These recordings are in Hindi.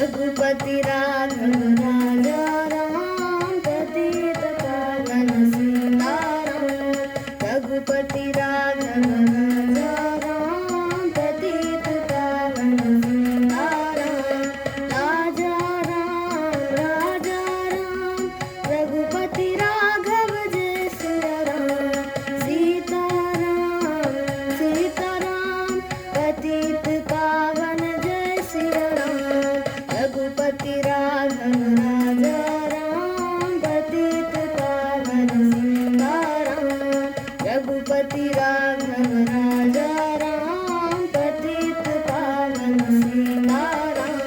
रघुपति राघव राजा राम पतित पावन सीताराम। रघुपति राघव राजा राम पतित पावन सीताराम। राजा राम रघुपति राघव जय सिया राम। सीताराम सीताराम पतित पावन जय सिया राम। रघुपति राघव राजा राम पतित पावन सीताराम। रघुपति राघव राजा राम पतित पावन सीताराम।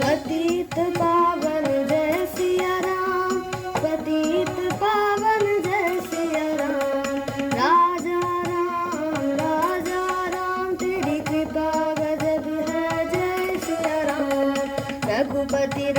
पतित पावन जय सिया राम। पतित पावन जय सिया राम। राजा राम तेरी कृपा गजब है जय सिया राम। रघुपति